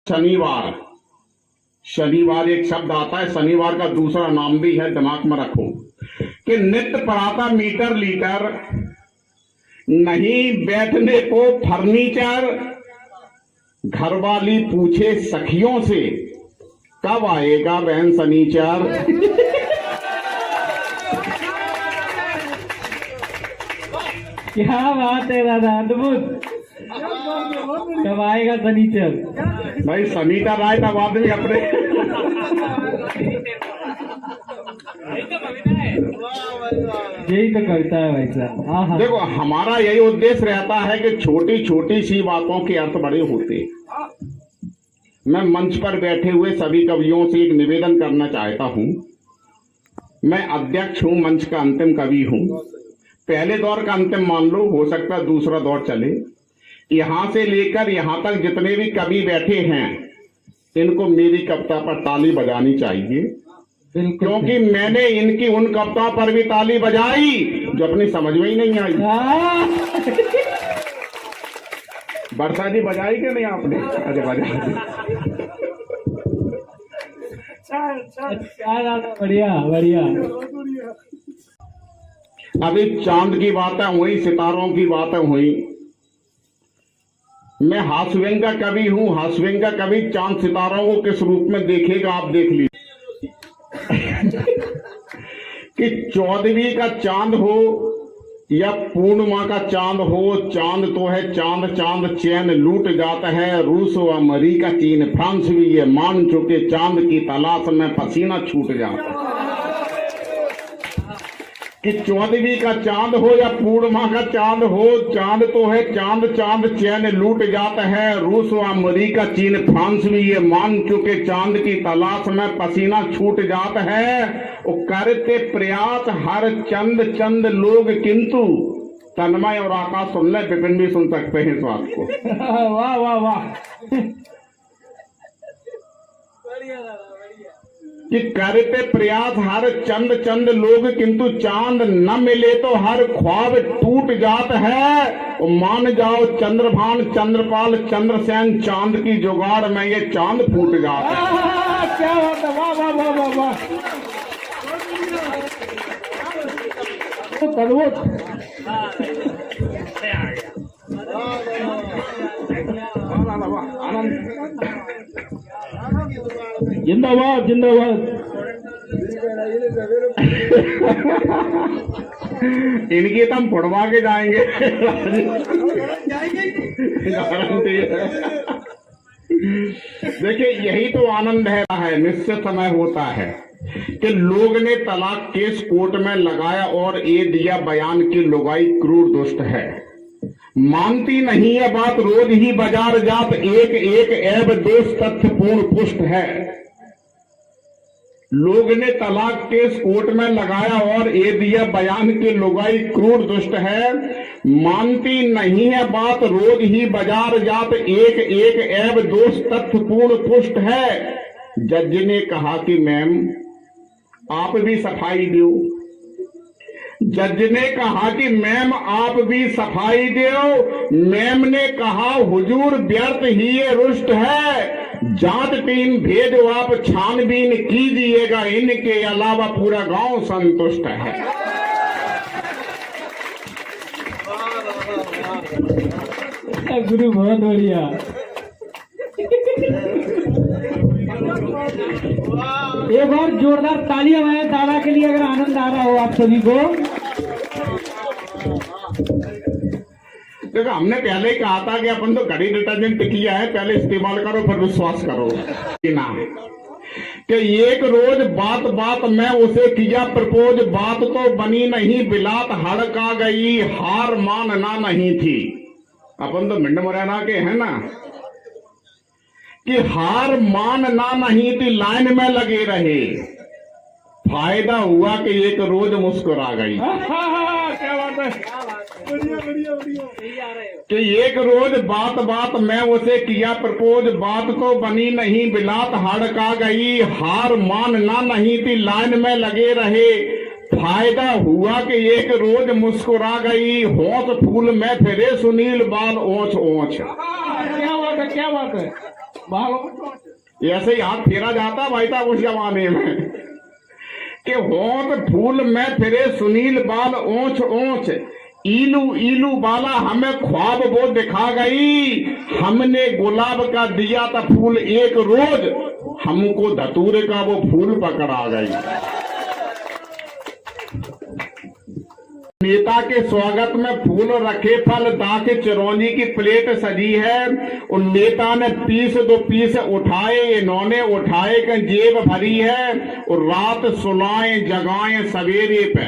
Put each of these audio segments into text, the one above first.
शनिवार, शनिवार एक शब्द आता है, शनिवार का दूसरा नाम भी है, दिमाग में रखो कि नित्य पढ़ाता मीटर लीटर, नहीं बैठने को फर्नीचर, घरवाली पूछे सखियों से कब आएगा बहन शनिचर। क्या बात है दादा, अद्भुत। कब आएगा शनिचर? भाई शनिचर आए तब आदमी अपने यही तो कविता है भाई साहब। देखो हमारा यही उद्देश्य रहता है कि छोटी छोटी सी बातों के अर्थ बड़े होते। मैं मंच पर बैठे हुए सभी कवियों से एक निवेदन करना चाहता हूं। मैं अध्यक्ष हूं, मंच का अंतिम कवि हूं। पहले दौर का अंतिम मान लो, हो सकता है दूसरा दौर चले। यहां से लेकर यहां तक जितने भी कवि बैठे हैं, इनको मेरी कविता पर ताली बजानी चाहिए, क्योंकि मैंने इनकी उन कविताओं पर भी ताली बजाई जो अपनी समझ में ही नहीं आई। वर्षा जी बजाई कि नहीं आपने? अरे बजाई। बढ़िया बढ़िया। अभी चांद की बातें हुई, सितारों की बातें हुई। मैं हास्यव्यंग का कवि हूं। हास्यव्यंग का कवि चांद सितारों को किस रूप में देखेगा आप देख लीजिए कि 14वीं का चांद हो या पूर्णिमा का चांद हो, चांद तो है चांद। चांद चैन लूट जाता है, रूस व अमेरिका चीन फ्रांस भी ये मान चुके, चांद की तलाश में पसीना छूट जाता है। कि 14वीं का चांद हो या पूर्णिमा का चांद हो, चांद तो है चांद। चांद चैन लूट जाता है, रूस व अमेरिका चीन फ्रांस भी ये मान चुके, चांद की तलाश में पसीना छूट जाता है। वो करते प्रयास हर चंद चंद लोग, किंतु तन्मय और आकाश सुन ले, विपिन भी सुन सकते हैं इस बात को। वाह वाह वाह। कि करते प्रयास हर चंद चंद लोग, किंतु चांद न मिले तो हर ख्वाब टूट जात है। और मान जाओ चंद्रभान चंद्रपाल चंद्रसेन, चांद की जुगाड़ में ये चांद फूट जाता है। क्या बात है, वाह वाह वाह वाह वाह। जिंदाबाद जिंदाबाद। इनकी तो हम फुड़वा के जाएंगे। देखिए यही तो आनंद है। निश्चित समय होता है कि लोग ने तलाक केस कोर्ट में लगाया और ये दिया बयान की लुगाई क्रूर दुष्ट है, मानती नहीं है बात, रोज ही बाजार जात, एक एक ऐब दोष तथ्यपूर्ण पुष्ट है। लोग ने तलाक केस कोर्ट में लगाया और ये दिया बयान की लुगाई क्रूर दुष्ट है, मानती नहीं है बात, रोज ही बाजार जात, एक एक ऐब दोष तथ्यपूर्ण पुष्ट है। जज ने कहा कि मैम आप भी सफाई दो। जज ने कहा कि मैम आप भी सफाई दो। मैम ने कहा हुजूर व्यर्थ ही ये रुष्ट है, जांच टीम भेजो आप छानबीन कीजिएगा, इनके अलावा पूरा गांव संतुष्ट है। गुरु बहुत बढ़िया। एक बार जोरदार तालियां बजाएं दादा के लिए, अगर आनंद आ रहा हो आप सभी को। देखो हमने पहले ही कहा था कि अपन तो घड़ी डिटर्जेंट किया है, पहले इस्तेमाल करो फिर विश्वास करो कि ना, कि एक रोज बात बात में उसे किया प्रपोज, बात तो बनी नहीं बिलात हड़का गई, हार मानना नहीं थी। अपन तो मिंड मुरैना के हैं ना, कि हार मानना नहीं थी, लाइन में लगे रहे, फायदा हुआ कि एक रोज मुस्कुरा गई। क्या बात है, कि एक रोज बात बात में उसे किया प्रपोज, बात तो बनी नहीं बिलात हड़का गई, हार मानना नहीं थी, लाइन में लगे रहे, फायदा हुआ कि एक रोज मुस्कुरा गई, होंठ फूल में फिरे सुनील बाल ओंच ओंच। क्या बात है, क्या बात है। ऐसे ही हाथ फेरा जाता भाई था उस जमाने में कि होंठ फूल में फिरे सुनील बाल ओंच ओंच, ईलू ईलू बाला हमें ख्वाब वो दिखा गई, हमने गुलाब का दिया था फूल एक रोज, हमको धतूरे का वो फूल पकड़ा गई। नेता के स्वागत में फूल रखे फल दाके चिरौंजी की प्लेट सजी है, उन नेता ने पीस दो पीस उठाए, इन्होंने उठाए के जेब भरी है, और रात सुलाए जगाए सवेरे पे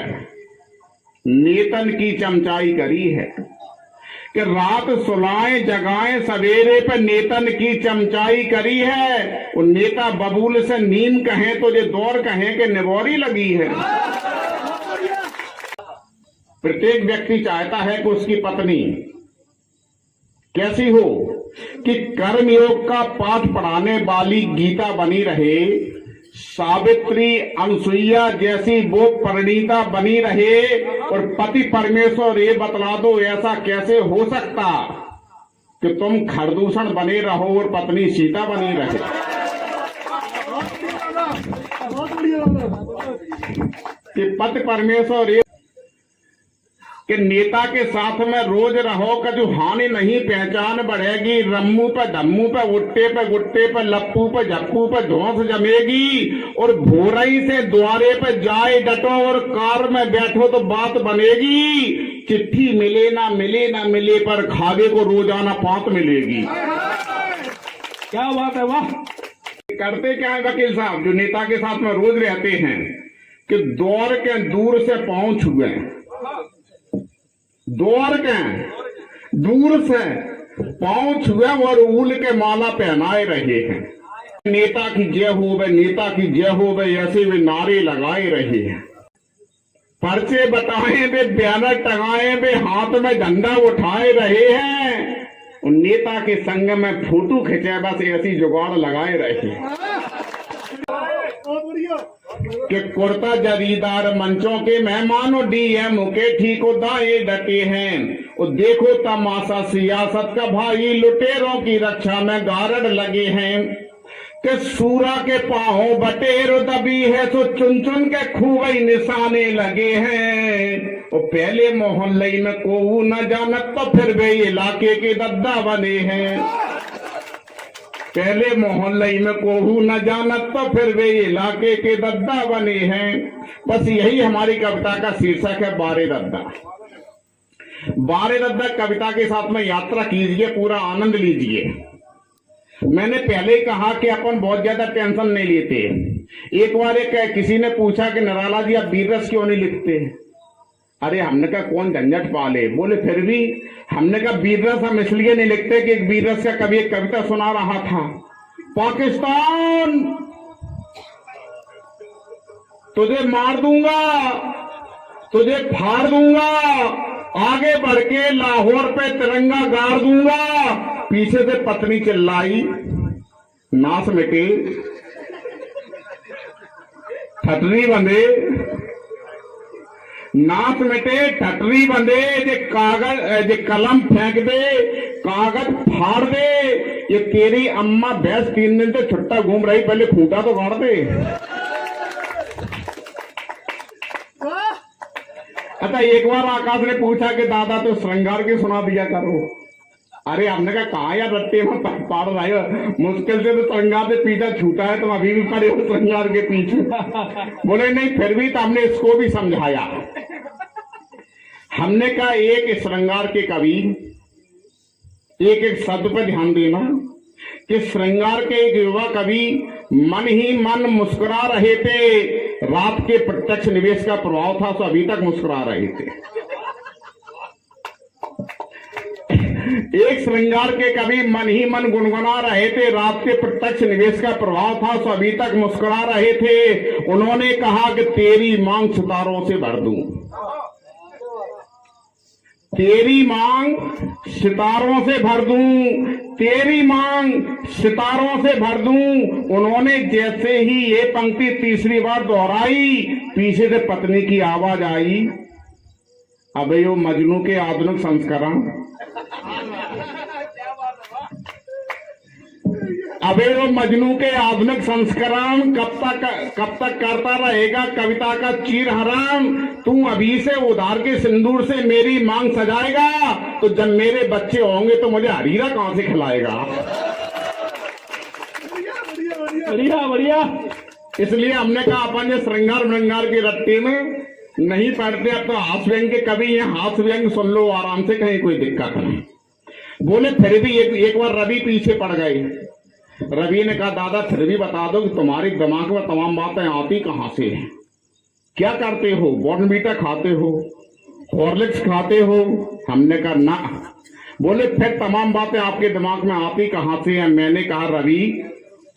नेतन की चमचाई करी है कि रात सुलाए जगाए सवेरे पे नेतन की चमचाई करी है। और नेता बबूल से नींद कहें तो ये दौर कहें कि निबोरी लगी है। प्रत्येक व्यक्ति चाहता है कि उसकी पत्नी कैसी हो कि कर्मयोग का पाठ पढ़ाने वाली गीता बनी रहे, सावित्री अनसुईया जैसी वो परिणीता बनी रहे, और पति परमेश्वर ये बतला दो ऐसा कैसे हो सकता कि तुम खरदूषण बने रहो और पत्नी सीता बनी रहे। कि पति परमेश्वर ये कि नेता के साथ में रोज रहो का जो हानि नहीं पहचान बढ़ेगी, रम्मू पे धम्मू पे उट्टे पे गुट्टे पे लप्पू पे झप्पू पे धौंस जमेगी, और भोरई से द्वारे पे जाए डटो और कार में बैठो तो बात बनेगी, चिट्ठी मिले ना मिले पर खावे को रोजाना पांत मिलेगी। क्या बात है, वाह। करते क्या है वकील साहब जो नेता के साथ में रोज रहते हैं कि दौड़ के दूर से पहुंच हुए, दौड़ के दूर से पहुंच हुए और ऊल के माला पहनाए रहे हैं। नेता की जय हो वे, नेता की जय हो वे, ऐसे वे नारे लगाए रहे हैं। पर्चे बताए वे, बैनर टंगाए वे, हाथ में झंडा उठाए रहे हैं, और नेता के संग में फोटो खिंचे बस ऐसी जुगाड़ लगाए रहे हैं कि कुर्ता जरीदार मंचों के मेहमानों डीएम के ठीकोदाए डटे हैं, और देखो तमाशा सियासत का भाई लुटेरों की रक्षा में गारड लगे हैं, कि सूरा के पांव बटेर दबी है सो चुन चुन के खूबई निशाने लगे हैं, और पहले मोहल्ले में को न जानत तो फिर वे इलाके के दद्दा बने हैं, पहले मोहल्ले में कोहू न जानत तो फिर वे इलाके के दद्दा बने हैं। बस यही हमारी कविता का शीर्षक है, बारे दद्दा। बारे दद्दा कविता के साथ में यात्रा कीजिए, पूरा आनंद लीजिए। मैंने पहले ही कहा कि अपन बहुत ज्यादा टेंशन नहीं लेते। एक बार किसी ने पूछा कि निराला जी आप वीर रस क्यों नहीं लिखते? अरे हमने कहा कौन झंझट पाले, बोले फिर भी हमने कहा वीर रस हम इसलिए नहीं लिखते कि एक वीर रस का कवि एक कविता सुना रहा था, पाकिस्तान तुझे मार दूंगा, तुझे फाड़ दूंगा, आगे बढ़ के लाहौर पे तिरंगा गाड़ दूंगा, पीछे से पत्नी चिल्लाई नाश मिटे ठटरी बंधे, नाच मिटे ठटरी बंधे, जे कागज जे कलम फेंक दे, कागज फाड़ दे, ये तेरी अम्मा भैंस 3 दिन से छुट्टा घूम रही, पहले खूंटा तो गाड़ दे। अच्छा एक बार आकाश ने पूछा कि दादा तो श्रृंगार के सुना दिया करो। अरे हमने कहा कहा यार रट्टे में पाड़ रहे हो, मुश्किल से तो श्रृंगार से पीछा छूटा है, तुम अभी भी पड़े हो श्रृंगार के पीछे। बोले नहीं फिर भी तो हमने इसको भी समझाया। हमने कहा एक श्रृंगार के कवि एक एक शब्द पर ध्यान देना कि श्रृंगार के एक युवा कवि मन ही मन मुस्कुरा रहे थे, रात के प्रत्यक्ष निवेश का प्रभाव था तो अभी तक मुस्कुरा रहे थे। एक श्रृंगार के कवि मन ही मन गुनगुना रहे थे, रात के प्रत्यक्ष निवेश का प्रभाव था तो अभी तक मुस्कुरा रहे थे। उन्होंने कहा कि तेरी मांग सितारों से भर दूं, तेरी मांग सितारों से भर दूं, तेरी मांग सितारों से भर दूं। उन्होंने जैसे ही ये पंक्ति तीसरी बार दोहराई, पीछे से पत्नी की आवाज आई, अबे यो मजनू के आधुनिक संस्करण। अबे वो मजनू के आधुनिक संस्करण कब तक करता रहेगा कविता का चीरहरण। तू अभी से उधार के सिंदूर से मेरी मांग सजाएगा, तो जब मेरे बच्चे होंगे तो मुझे हरीरा कहां से खिलाएगा। बढ़िया बढ़िया। इसलिए हमने कहा अपन ये श्रृंगार व्रंगार के रट्टे में नहीं पढ़ते। अब तो हास व्यंग के कवि ये हास व्यंग सुन लो आराम से, कहीं कोई दिक्कत नहीं। बोले फिर भी एक बार रवि पीछे पड़ गए। रवि ने कहा दादा फिर भी बता दो कि तुम्हारे दिमाग में तमाम बातें आती कहां से हैं? क्या करते हो? बॉर्नवीटा खाते हो, हॉर्लिक्स खाते हो? हमने कहा ना। बोले फिर तमाम बातें आपके दिमाग में आती कहां से हैं? मैंने कहा रवि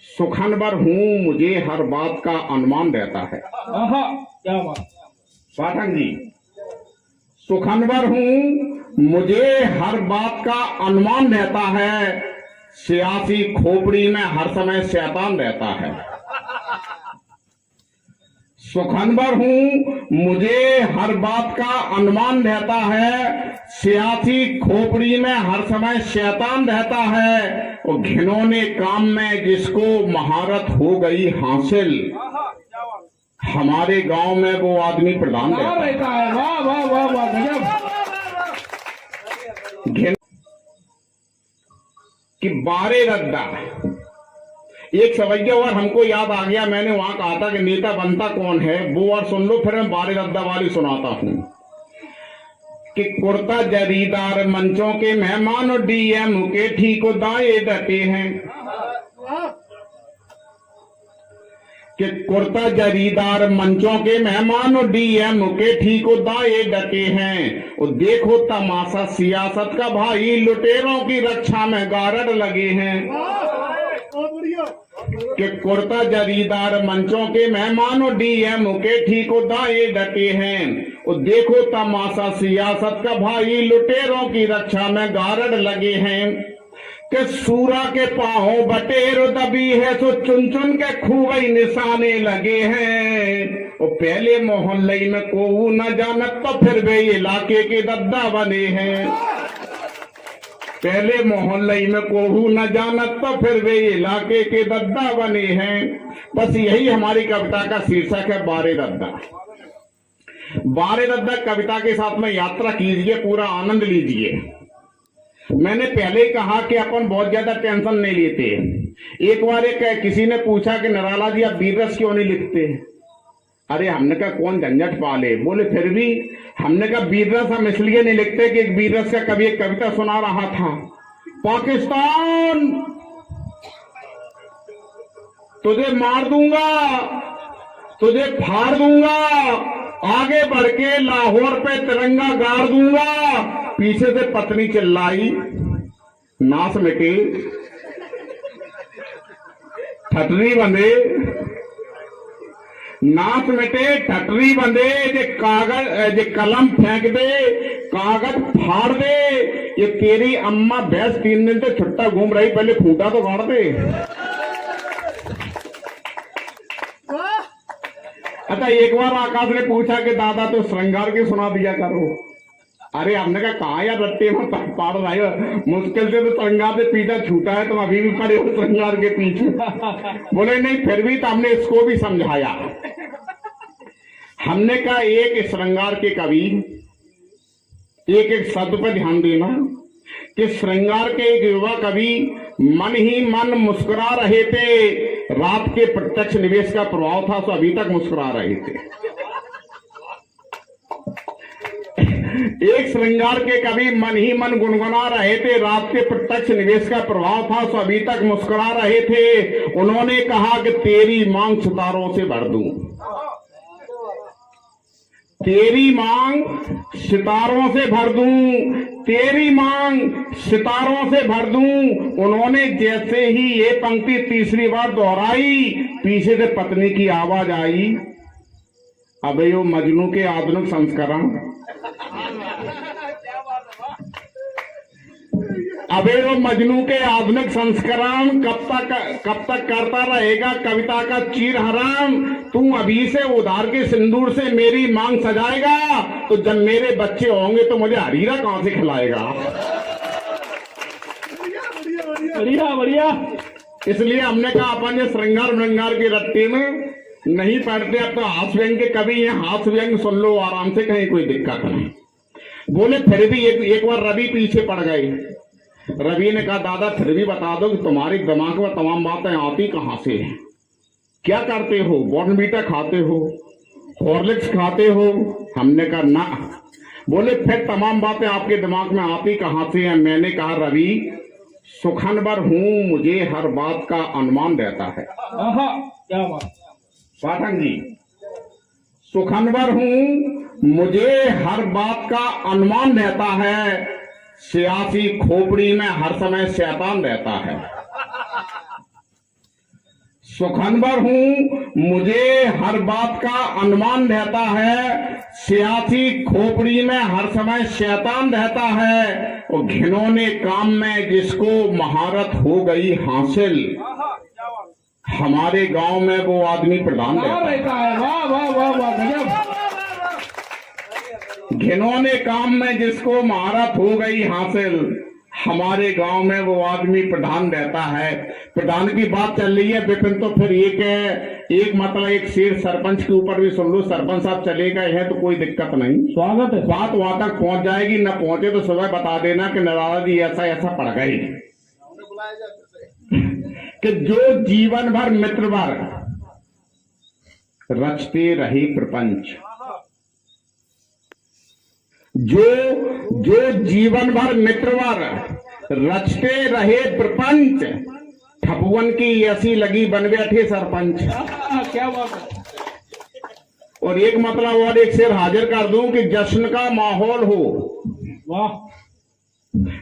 सुखनवर हूं, मुझे हर बात का अनुमान रहता है। क्या बात पाठक जी, सुखनवर हूं, मुझे हर बात का अनुमान रहता है। सियासी खोपड़ी में हर समय शैतान रहता है। सुखनवर हूं, मुझे हर बात का अनुमान रहता है। सियासी खोपड़ी में हर समय शैतान रहता है। और घिनौने काम में जिसको महारत हो गई हासिल, हमारे गांव में वो आदमी प्रधान रहता है। वाह वाह वाह वाह गजब। कि बारे रद्दा एक सवैया और हमको याद आ गया। मैंने वहां कहा था कि नेता बनता कौन है, वो और सुन लो, फिर मैं बारे रद्दा वाली सुनाता हूं। कि कुर्ता जरीदार मंचों के मेहमान और डीएम के ठीक दाए डटे हैं। कि कुर्ता जरीदार मंचों के मेहमान और डीएम के ठीक दाए डटे हैं। और देखो तमाशा सियासत का भाई, लुटेरों की रक्षा में गारद लगे हैं। कि कुर्ता जरीदार मंचों के मेहमान और डीएम के ठीक दाए डटे हैं। और देखो तमाशा सियासत का भाई, लुटेरों की रक्षा में गारद लगे हैं। कि सूरा के पांव बटेर दबी है, सो चुन चुन के खूबई निशाने लगे हैं। और पहले मोहल्ले में को न जानत तो फिर वे इलाके के दद्दा बने हैं। पहले मोहल्ले में कोहू न जानत तो फिर वे इलाके के दद्दा बने हैं। बस यही हमारी कविता का शीर्षक है, बारे रद्दा। बारे रद्दा कविता के साथ में यात्रा कीजिए, पूरा आनंद लीजिए। मैंने पहले ही कहा कि अपन बहुत ज्यादा टेंशन नहीं लेते। एक बार किसी ने पूछा कि नराला जी आप वीर रस क्यों नहीं लिखते? अरे हमने कहा कौन झंझट पाले। बोले फिर भी। हमने कहा वीर रस हम इसलिए नहीं लिखते कि एक वीर रस का कवि एक कविता सुना रहा था। पाकिस्तान तुझे मार दूंगा, तुझे फाड़ दूंगा, आगे बढ़ के लाहौर पे तिरंगा गाड़ दूंगा। पीछे से पत्नी चिल्लाई, नाश मिटे, ठटरी बंधे, नाच मिटे ठटरी बंधे। जे कागज जे कलम फेंक दे, कागज फाड़ दे। ये तेरी अम्मा भैंस 3 दिन से छुट्टा घूम रही, पहले खूंटा तो गाड़ दे। अच्छा एक बार आकाश ने पूछा कि दादा तो श्रृंगार की सुना दिया करो। अरे हमने कहा यार रट्टे में पाड़ रहे हो, मुश्किल से तो श्रृंगार से पीछा छूटा है, तुम अभी भी पड़े हो श्रृंगार के पीछे। बोले नहीं फिर भी तो हमने इसको भी समझाया। हमने कहा एक श्रृंगार के कवि एक एक शब्द पर ध्यान देना कि श्रृंगार के एक युवा कवि मन ही मन मुस्कुरा रहे थे। रात के प्रत्यक्ष निवेश का प्रभाव था, तो अभी तक मुस्कुरा रहे थे। एक श्रृंगार के कवि मन ही मन गुनगुना रहे थे। रात के प्रत्यक्ष निवेश का प्रभाव था, तो अभी तक मुस्कुरा रहे थे। उन्होंने कहा कि तेरी मांग सितारों से भर दूं, तेरी मांग सितारों से भर दूं, तेरी मांग सितारों से भर दूं। उन्होंने जैसे ही ये पंक्ति तीसरी बार दोहराई, पीछे से पत्नी की आवाज आई, अबे यो मजनू के आधुनिक संस्करण, अबे वो मजनू के आधुनिक संस्करण कब तक करता रहेगा कविता का चीरहरण। तू अभी से उधार के सिंदूर से मेरी मांग सजाएगा, तो जब मेरे बच्चे होंगे तो मुझे हरीरा कहां से खिलाएगा। बढ़िया बढ़िया। इसलिए हमने कहा अपन ये श्रृंगार व्रंगार की रट्टी में नहीं पढ़ते। अब तो हाथ व्यंग के कवि हैं, हाथ व्यंग सुन लो आराम से, कहीं कोई दिक्कत नहीं। बोले फिर भी एक बार रवि पीछे पड़ गए। रवि ने कहा दादा फिर भी बता दो कि तुम्हारे दिमाग में तमाम बातें आती कहां से हैं? क्या करते हो? बॉर्नवीटा खाते हो, हॉर्लिक्स खाते हो? हमने कहा ना। बोले फिर तमाम बातें आपके दिमाग में आती कहां से हैं? मैंने कहा रवि सुखनवर हूं, मुझे हर बात का अनुमान रहता है। क्या बात पाठक जी, सुखनवर हूं, मुझे हर बात का अनुमान रहता है। सियासी खोपड़ी में हर समय शैतान रहता है। सुखनवर हूं, मुझे हर बात का अनुमान रहता है। सियासी खोपड़ी में हर समय शैतान रहता है। और घिनौने काम में जिसको महारत हो गई हासिल, हमारे गांव में वो आदमी प्रधान रहता है। वाह वाह वाह वाह गजब। घिनौने काम में जिसको महारत हो गई हासिल, हमारे गांव में वो आदमी प्रधान रहता है। प्रधान की बात चल रही है विपिन, तो फिर एक मतलब एक शेर सरपंच के ऊपर भी सुन लो। सरपंच साहब चले गए हैं तो कोई दिक्कत नहीं, स्वागत है। बात वहां तक पहुंच जाएगी। न पहुंचे तो सुबह बता देना कि नराला जी ऐसा ऐसा पड़ गए कि जो जीवन भर मित्रवर रचते रहे प्रपंच, जो जीवन भर मित्रवर रचते रहे प्रपंच, ठपुअन की ऐसी लगी बन बैठे सरपंच। क्या बात है। और एक मतलब और एक शेर हाजिर कर दूं कि जश्न का माहौल हो। वाह।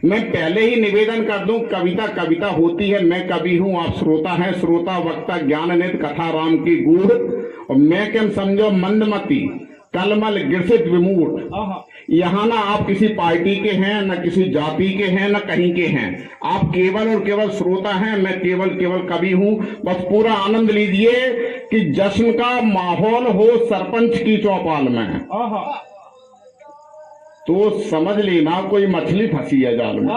मैं पहले ही निवेदन कर दूं, कविता कविता होती है, मैं कवि हूं, आप श्रोता हैं, श्रोता वक्ता ज्ञान नित कथा राम की गूढ़। और मैं क्या समझो मंदमती कलमल गिरसित विमूढ़। यहाँ ना आप किसी पार्टी के हैं, न किसी जाति के हैं, न कहीं के हैं। आप केवल और केवल श्रोता हैं, मैं केवल कवि हूं। बस पूरा आनंद लीजिए कि जश्न का माहौल हो सरपंच की चौपाल में, तो समझ लेना कोई मछली फंसी है जाल में।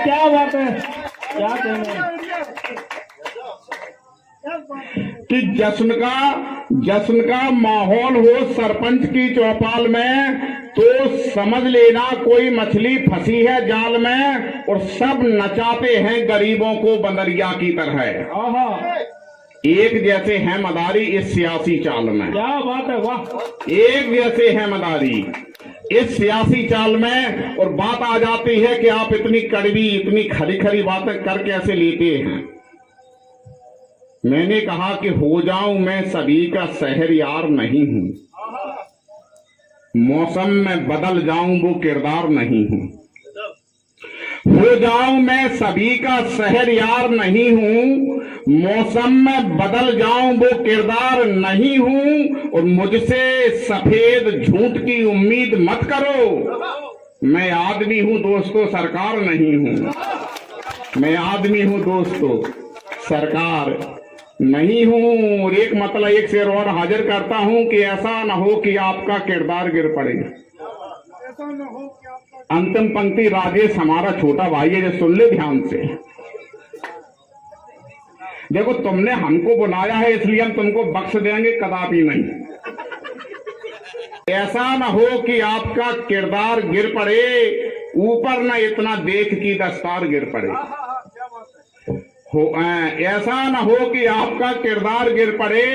क्या बात है, क्या कहना कि जश्न का माहौल हो सरपंच की चौपाल में, तो समझ लेना कोई मछली फंसी है जाल में। और सब नचाते हैं गरीबों को बंदरिया की तरह। एक जैसे हैं मदारी इस सियासी चाल में। क्या बात है, वाह। एक जैसे हैं मदारी इस सियासी चाल में। और बात आ जाती है कि आप इतनी कड़वी इतनी खरी खरी बातें कर कैसे लेते हैं। मैंने कहा कि हो जाऊं मैं सभी का शहरयार नहीं हूं, मौसम में बदल जाऊं वो किरदार नहीं हूं। हो जाऊं मैं सभी का शहरयार नहीं हूं, मौसम में बदल जाऊं वो किरदार नहीं हूं। और मुझसे सफेद झूठ की उम्मीद मत करो, मैं आदमी हूं दोस्तों, सरकार नहीं हूं। मैं आदमी हूं दोस्तों, सरकार नहीं हूं। और एक मतलब एक शेर और हाजिर करता हूं कि ऐसा न हो कि आपका किरदार गिर पड़े। अंतिम पंक्ति राजेश हमारा छोटा भाई है, जो सुन ले ध्यान से। देखो तुमने हमको बुलाया है इसलिए हम तुमको बख्श देंगे, कदापि नहीं। ऐसा न हो कि आपका किरदार गिर पड़े, ऊपर न इतना देख की दस्तार गिर पड़े। ऐसा न हो कि आपका किरदार गिर पड़े,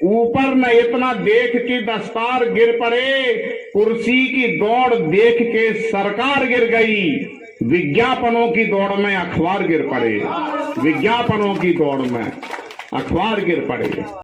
ऊपर न इतना देख की दस्तार गिर पड़े। कुर्सी की दौड़ देख के सरकार गिर गई, विज्ञापनों की दौड़ में अखबार गिर पड़े। विज्ञापनों की दौड़ में अखबार गिर पड़े।